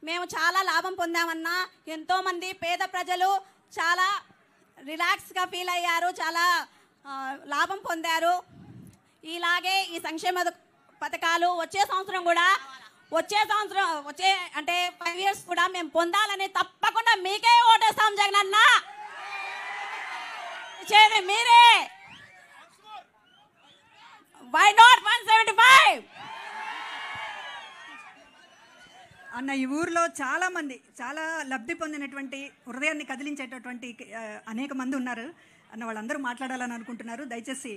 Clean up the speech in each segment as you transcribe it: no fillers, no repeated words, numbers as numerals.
మేము చాలా లాభం పొందామన్నా. ఎంతోమంది పేద ప్రజలు చాలా రిలాక్స్గా ఫీల్ అయ్యారు, చాలా లాభం పొందారు. ఇలాగే ఈ సంక్షేమ పథకాలు వచ్చే సంవత్సరం అంటే 5 years కూడా మేము పొందాలని తప్పకుండా మీకే ఓటేస్తాం జగనన్న. మీరే. Why not 175? అన్న, ఈ ఊర్లో చాలా మంది చాలా లబ్ధి పొందినటువంటి హృదయాన్ని కదిలించేటటువంటి అనేక మంది ఉన్నారు అన్న. వాళ్ళందరూ మాట్లాడాలని అనుకుంటున్నారు. దయచేసి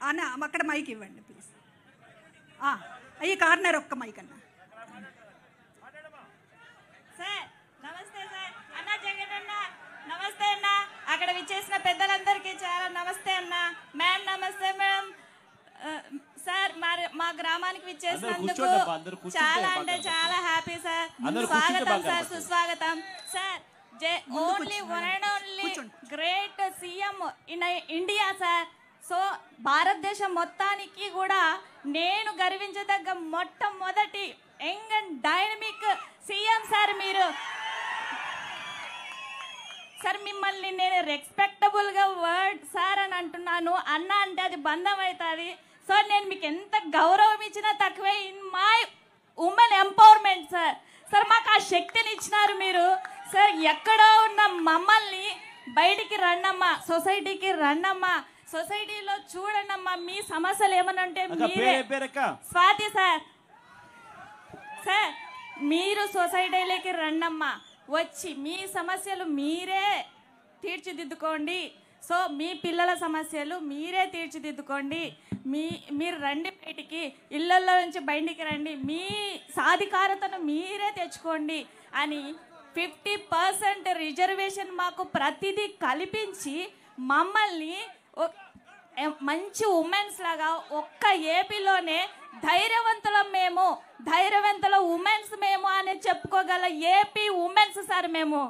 అన్న అక్కడ మైక్ ఇవ్వండి ప్లీజ్. ఈ కార్నర్ ఒక్క మైక్ అన్న. సార్ నమస్తే సార్. అన్న జగనన్న నమస్తే అన్న. అక్కడ విచ్చేసిన పెద్దలందరికీ చాలా నమస్తే అన్న. మ్యామ్ నమస్తే మ్యామ్. సార్ మా గ్రామానికి విచ్చేసినందుకు చాలా అంటే చాలా హ్యాపీ సార్. స్వాగతం సార్, సుస్వాగతం sir. Only one and only great CM in India sir. So భారతదేశం మొత్తానికి కూడా నేను గర్వించదగ్గ మొట్టమొదటి young and dynamic CM sir మీరు. సార్ మిమ్మల్ని నేను రెస్పెక్టబుల్గా వర్డ్ సార్ అని అంటున్నాను. అన్న అంటే అది బంధం అవుతుంది. సో నేను మీకు ఎంత గౌరవం ఇచ్చినా తక్కువే. In my women empowerment sir. Sir మాకు ఆ శక్తిని ఇచ్చినారు మీరు. సార్ ఎక్కడో ఉన్న మమ్మల్ని బయటికి రండమ్మా, సొసైటీకి రండమ్మా, సొసైటీలో చూడండమ్మా. మీ సమస్యలు ఏమనంటే స్వాతి సార్, సార్ మీరు సొసైటీలోకి రండమ్మా, వచ్చి మీ సమస్యలు మీరే తీర్చిదిద్దుకోండి. సో మీ పిల్లల సమస్యలు మీరే తీర్చిదిద్దుకోండి. మీరు రండి బయటికి, ఇళ్లలో నుంచి బయటికి రండి, మీ సాధికారతను మీరే తెచ్చుకోండి అని 50% రిజర్వేషన్ మాకు ప్రతిదీ కల్పించి మమ్మల్ని మంచి ఉమెన్స్ లాగా ఒక్క ఏపీలోనే ధైర్యవంతుల ఉమెన్స్ మేము అని చెప్పుకోగల ఏపీ ఉమెన్స్ సార్ మేము.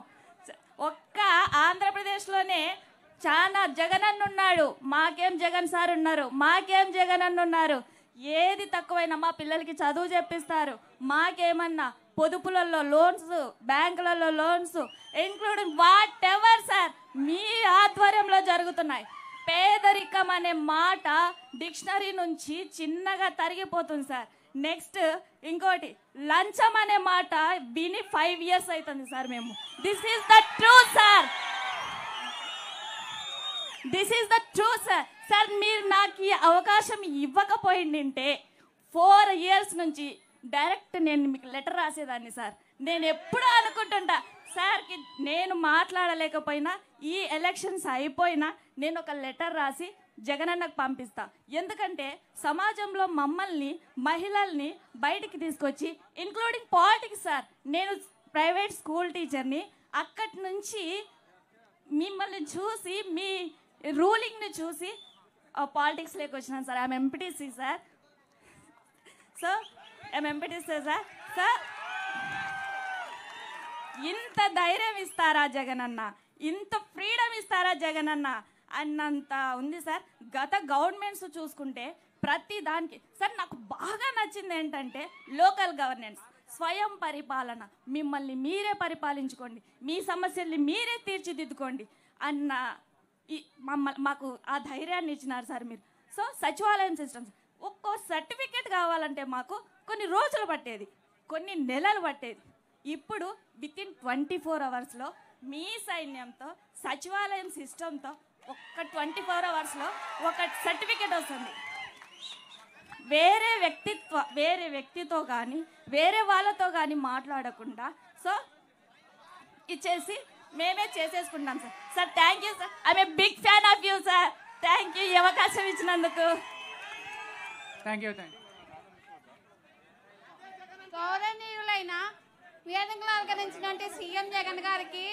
ఒక్క ఆంధ్రప్రదేశ్లోనే చాలా జగన్ అన్న ఉన్నాడు, మాకేం జగన్ సార్ ఉన్నారు, మాకేం జగన్ అన్న ఉన్నారు. ఏది తక్కువైనా మా పిల్లలకి చదువు చెప్పిస్తారు. మాకేమన్నా పొదుపులలో లోన్స్, బ్యాంకులలో loans, including whatever sir మీ ఆధ్వర్యంలో జరుగుతున్నాయి. పేదరికం అనే మాట డిక్షనరీ నుంచి చిన్నగా తరిగిపోతుంది సార్. నెక్స్ట్ ఇంకోటి లంచం అనే మాట విని 5 years అవుతుంది సార్ మేము. This is the truth sir. This is the truth sir. Sir మీరు నాకు ఈ అవకాశం ఇవ్వకపోయిందంటే 4 years నుంచి డైరెక్ట్ నేను మీకు లెటర్ రాసేదాన్ని సార్. నేను ఎప్పుడూ అనుకుంటుంటా సార్కి నేను మాట్లాడలేకపోయినా ఈ ఎలక్షన్స్ అయిపోయినా నేను ఒక లెటర్ రాసి జగనన్నకు పంపిస్తా. ఎందుకంటే సమాజంలో మమ్మల్ని మహిళల్ని బయటికి తీసుకొచ్చి ఇంక్లూడింగ్ పాలిటిక్స్ సార్. నేను ప్రైవేట్ స్కూల్ టీచర్ని. అక్కడి నుంచి మిమ్మల్ని చూసి మీ రూలింగ్ని చూసి పాలిటిక్స్లోకి వచ్చినాను sir. I'm MPTC sir. So I'm MPTC sir. Sir ఇంత ధైర్యం ఇస్తారా జగనన్న, ఇంత ఫ్రీడమ్ ఇస్తారా జగనన్న అన్నంత ఉంది సార్. గత గవర్నమెంట్స్ చూసుకుంటే ప్రతి దానికి సార్ నాకు బాగా నచ్చింది ఏంటంటే లోకల్ గవర్నెన్స్, స్వయం పరిపాలన. మిమ్మల్ని మీరే పరిపాలించుకోండి, మీ సమస్యల్ని మీరే తీర్చిదిద్దుకోండి అన్న మాకు ఆ ధైర్యాన్ని ఇచ్చినారు సార్ మీరు. సో సచివాలయం సిస్టమ్స్ ఒక్కో సర్టిఫికేట్ కావాలంటే మాకు కొన్ని రోజులు పట్టేది, కొన్ని నెలలు పట్టేది. ఇప్పుడు వితిన్ 24 hours మీ సైన్యంతో సచివాలయం సిస్టంతో ఒక్క 24 hours ఒక సర్టిఫికేట్ వస్తుంది. వేరే వ్యక్తితో కానీ వేరే వాళ్ళతో కానీ మాట్లాడకుండా సో ఇచ్చేసి మేమే చేసేసుకుంటాం sir. Sir thank you sir. I'm a big fan of you sir. Thank you ఈ అవకాశం ఇచ్చినందుకు. Thank you. గౌరవనీయులైన వేదికలు అలంకరించినటువంటి సీఎం జగన్ గారికి